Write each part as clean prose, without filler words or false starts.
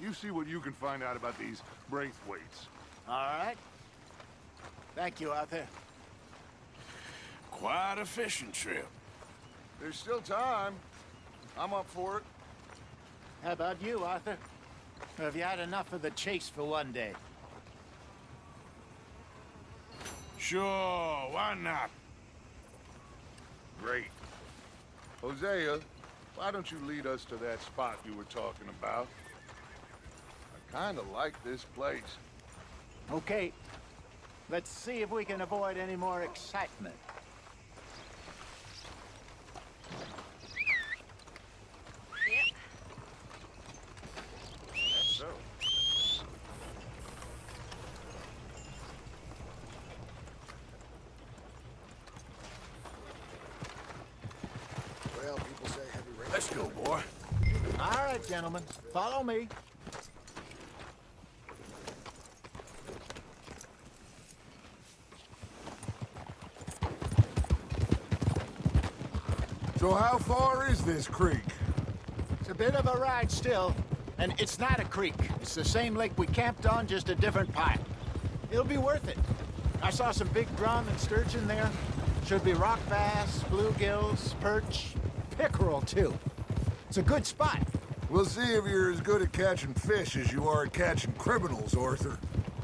You see what you can find out about these Braithwaites. All right. Thank you, Arthur. Quite a fishing trip. There's still time. I'm up for it. How about you, Arthur? Or have you had enough of the chase for one day? Sure, why not? Great. Hosea, why don't you lead us to that spot you were talking about? I kinda like this place. Okay. Let's see if we can avoid any more excitement. That's so. Well, people say heavy rain. Let's go, boy. All right, gentlemen. Follow me. So how far is this creek? It's a bit of a ride still, and it's not a creek. It's the same lake we camped on, just a different pipe. It'll be worth it. I saw some big drum and sturgeon there. Should be rock bass, bluegills, perch, pickerel too. It's a good spot. We'll see if you're as good at catching fish as you are at catching criminals, Arthur.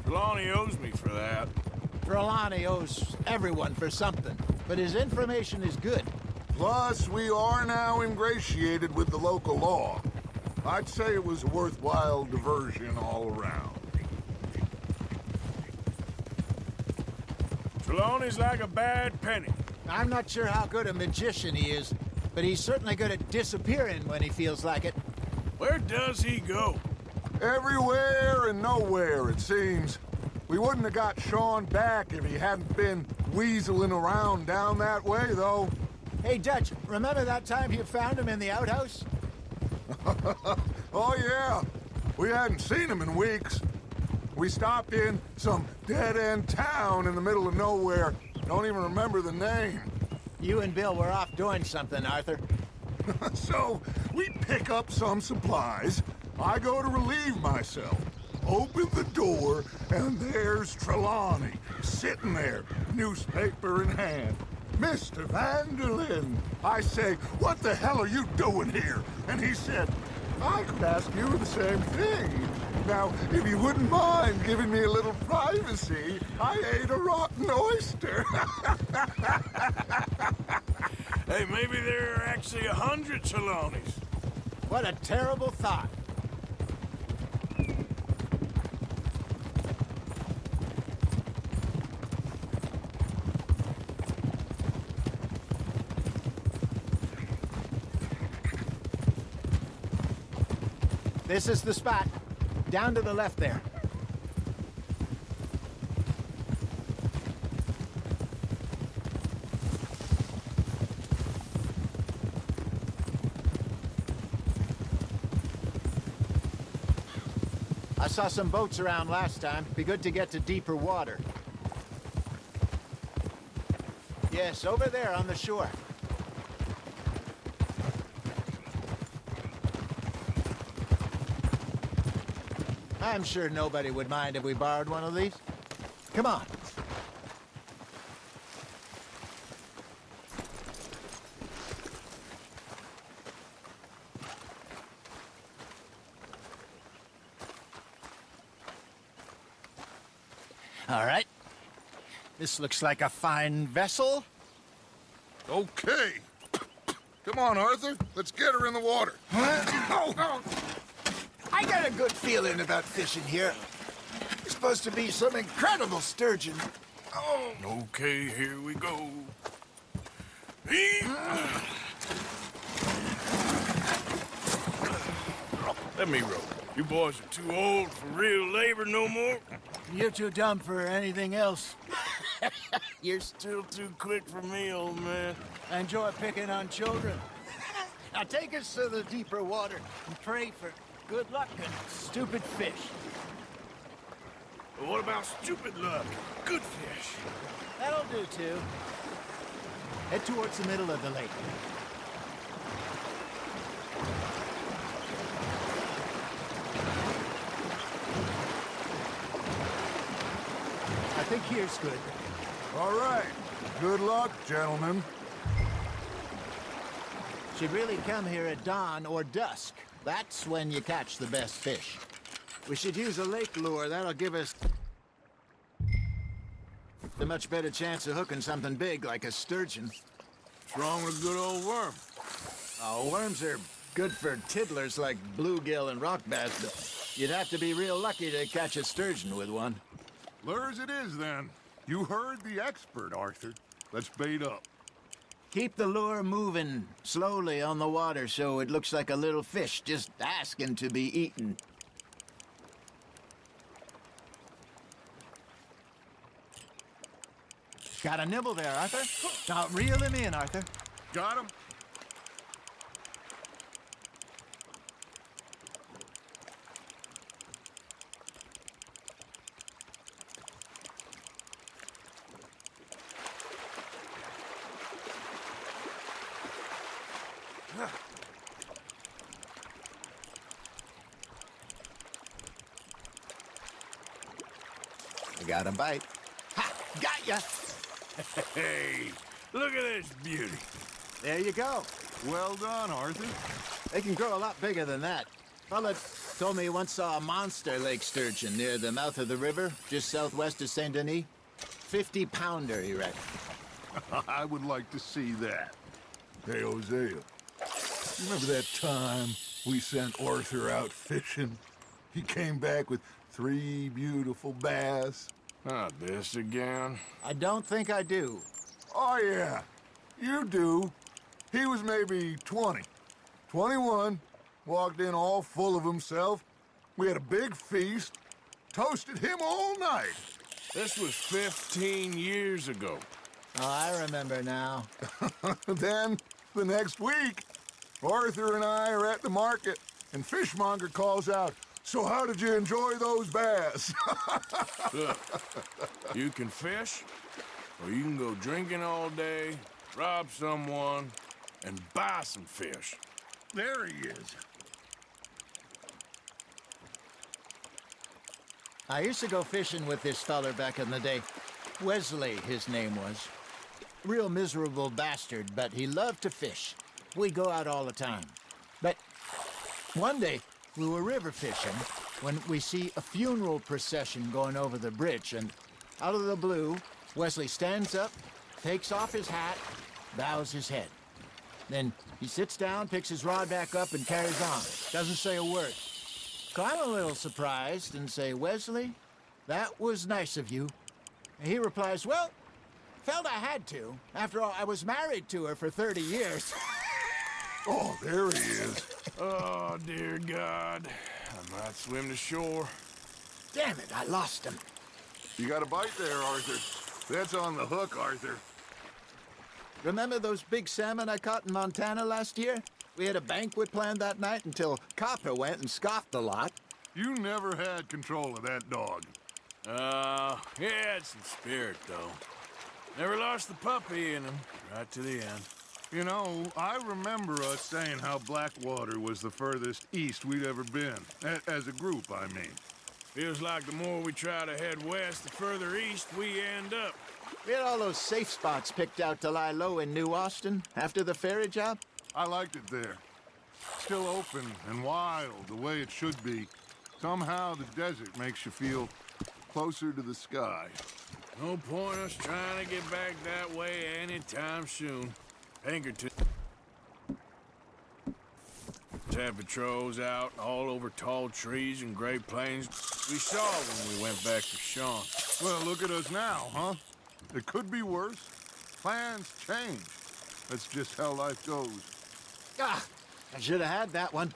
Trelawney owes me for that. Trelawney owes everyone for something, but his information is good. Plus, we are now ingratiated with the local law. I'd say it was a worthwhile diversion all around. Trelawney's like a bad penny. I'm not sure how good a magician he is, but he's certainly good at disappearing when he feels like it. Where does he go? Everywhere and nowhere, it seems. We wouldn't have got Sean back if he hadn't been weaseling around down that way, though. Hey, Dutch, remember that time you found him in the outhouse? Oh, yeah. We hadn't seen him in weeks. We stopped in some dead-end town in the middle of nowhere. Don't even remember the name. You and Bill were off doing something, Arthur. So, we pick up some supplies. I go to relieve myself. Open the door, and there's Trelawney, sitting there, newspaper in hand. Mr. Vanderlyn. I say, what the hell are you doing here? And he said, I could ask you the same thing. Now, if you wouldn't mind giving me a little privacy, I ate a rotten oyster. Hey, maybe there are actually 100 Trelawneys. What a terrible thought. This is the spot. Down to the left there. I saw some boats around last time. Be good to get to deeper water. Yes, over there on the shore. I'm sure nobody would mind if we borrowed one of these. Come on. All right. This looks like a fine vessel. Okay. Come on, Arthur. Let's get her in the water. I got a good feeling about fishing here. There's supposed to be some incredible sturgeon. Oh. Okay, here we go. Let me row. You boys are too old for real labor no more. You're too dumb for anything else. You're still too quick for me, old man. I enjoy picking on children. Now take us to the deeper water and pray for good luck and stupid fish. But what about stupid luck? Good fish. That'll do, too. Head towards the middle of the lake. think here's good. All right. Good luck, gentlemen. Should really come here at dawn or dusk. That's when you catch the best fish. We should use a lake lure. That'll give us a much better chance of hooking something big like a sturgeon. What's wrong with a good old worm? Oh, worms are good for tiddlers like bluegill and rock bass, but you'd have to be real lucky to catch a sturgeon with one. Lures it is, then. You heard the expert, Arthur. Let's bait up. Keep the lure moving slowly on the water so it looks like a little fish just asking to be eaten. Got a nibble there, Arthur. Now reel him in, Arthur. Got him? I got a bite. Ha! Got ya! Hey, look at this beauty. There you go. Well done, Arthur. They can grow a lot bigger than that. Fella told me he once saw a monster lake sturgeon near the mouth of the river, just southwest of Saint Denis. 50-pounder, he reckoned. I would like to see that. Hey, Hosea. Remember that time we sent Arthur out fishing? He came back with 3 beautiful bass. Not this again. I don't think I do. Oh, yeah. You do. He was maybe 20. 21. Walked in all full of himself. We had a big feast. Toasted him all night. This was 15 years ago. Oh, I remember now. Then, the next week, Arthur and I are at the market, and Fishmonger calls out, "So how did you enjoy those bass?" Look, you can fish, or you can go drinking all day, rob someone, and buy some fish. There he is. I used to go fishing with this feller back in the day. Wesley, his name was. Real miserable bastard, but he loved to fish. We'd go out all the time. But one day, we were river fishing when we see a funeral procession going over the bridge, and out of the blue, Wesley stands up, takes off his hat, bows his head. Then he sits down, picks his rod back up, and carries on. Doesn't say a word. So I'm a little surprised and say, "Wesley, that was nice of you." And he replies, "Well, felt I had to. After all, I was married to her for 30 years. Oh, there he is. Oh, dear God. I might swim to shore. Damn it, I lost him. You got a bite there, Arthur. That's on the hook, Arthur. Remember those big salmon I caught in Montana last year? We had a banquet planned that night until Copper went and scoffed a lot. You never had control of that dog. He had some spirit, though. Never lost the puppy in him, right to the end. You know, I remember us saying how Blackwater was the furthest east we'd ever been. As a group, I mean. Feels like the more we try to head west, the further east we end up. We had all those safe spots picked out to lie low in New Austin after the ferry job. I liked it there. Still open and wild, the way it should be. Somehow the desert makes you feel closer to the sky. No point us trying to get back that way anytime soon. Pinkerton had patrols out all over tall trees and Great Plains. We saw when we went back to Sean. Well, look at us now, huh? It could be worse. Plans change. That's just how life goes. Ah, I should have had that one.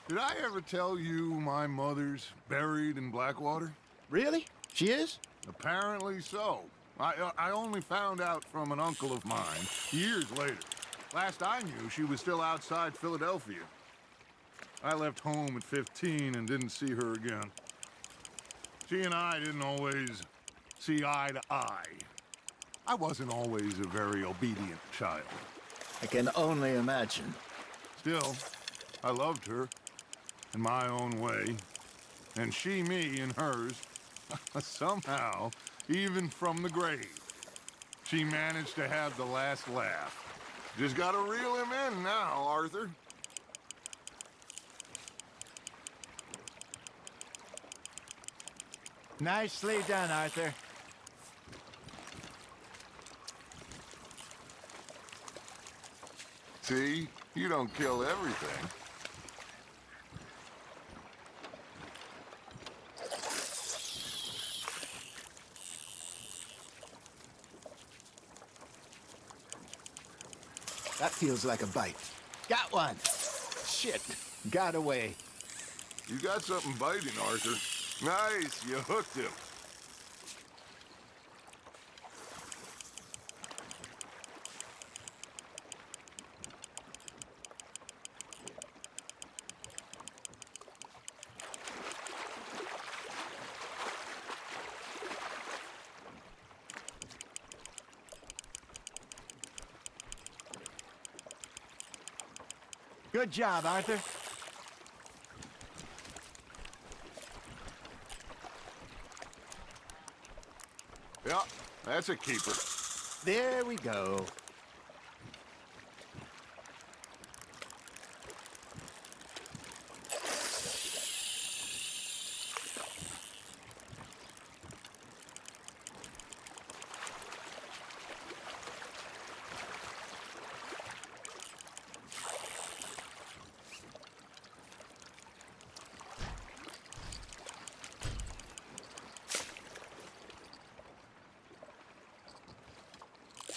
Did I ever tell you my mother's buried in Blackwater? Really? She is? Apparently so. I only found out from an uncle of mine years later. Last I knew, she was still outside Philadelphia. I left home at 15 and didn't see her again. She and I didn't always see eye to eye. I wasn't always a very obedient child. I can only imagine. Still, I loved her in my own way. and she me in hers. Somehow, even from the grave, she managed to have the last laugh. Just gotta reel him in now, Arthur. Nicely done, Arthur. See? You don't kill everything. That feels like a bite. Got one. Shit. Got away. You got something biting, Arthur. Nice, you hooked him. Good job, Arthur. Yeah, that's a keeper. There we go.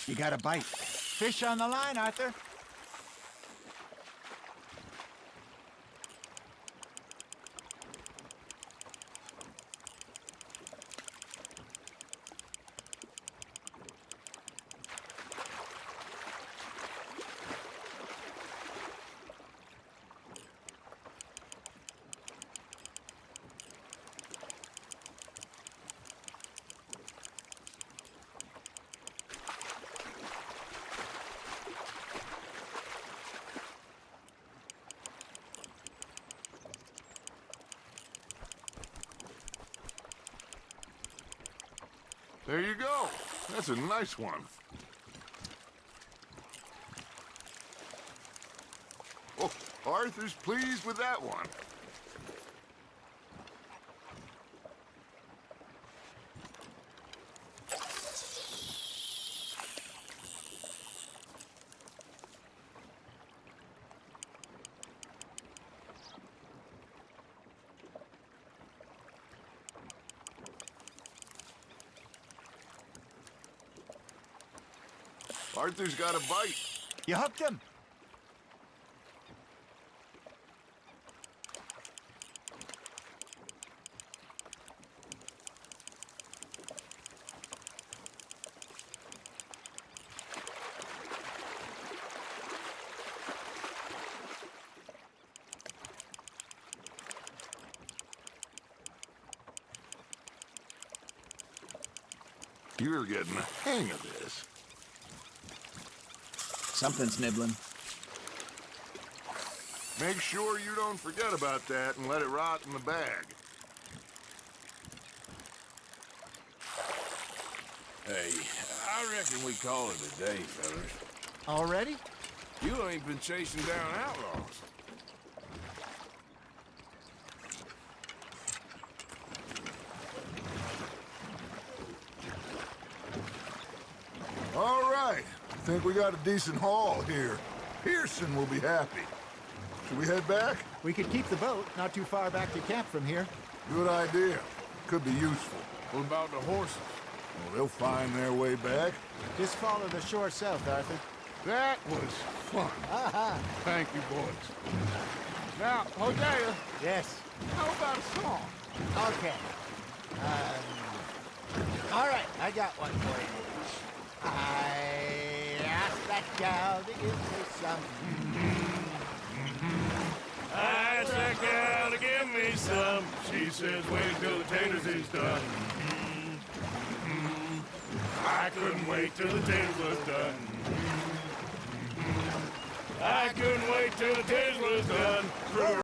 You got a bite. Fish on the line, Arthur. There you go. That's a nice one. Oh, Arthur's pleased with that one. Arthur's got a bite. You hooked him. You're getting the hang of this. Something's nibbling. Make sure you don't forget about that and let it rot in the bag. Hey, I reckon we call it a day, fellas. Already? You ain't been chasing down outlaws. All right. I think we got a decent haul here. Pearson will be happy. Should we head back? We could keep the boat not too far back to camp from here. Good idea. Could be useful. What about the horses? Well, they'll find their way back. Just follow the shore south, Arthur. That was fun. Aha! Thank you, boys. Now, Hosea, Yes. how about a song? Okay. All right, I got one for you. I asked that gal to give me some. I asked that gal to give me some. She says, wait till the taters is done. I couldn't wait till the taters was done. I couldn't wait till the taters was done.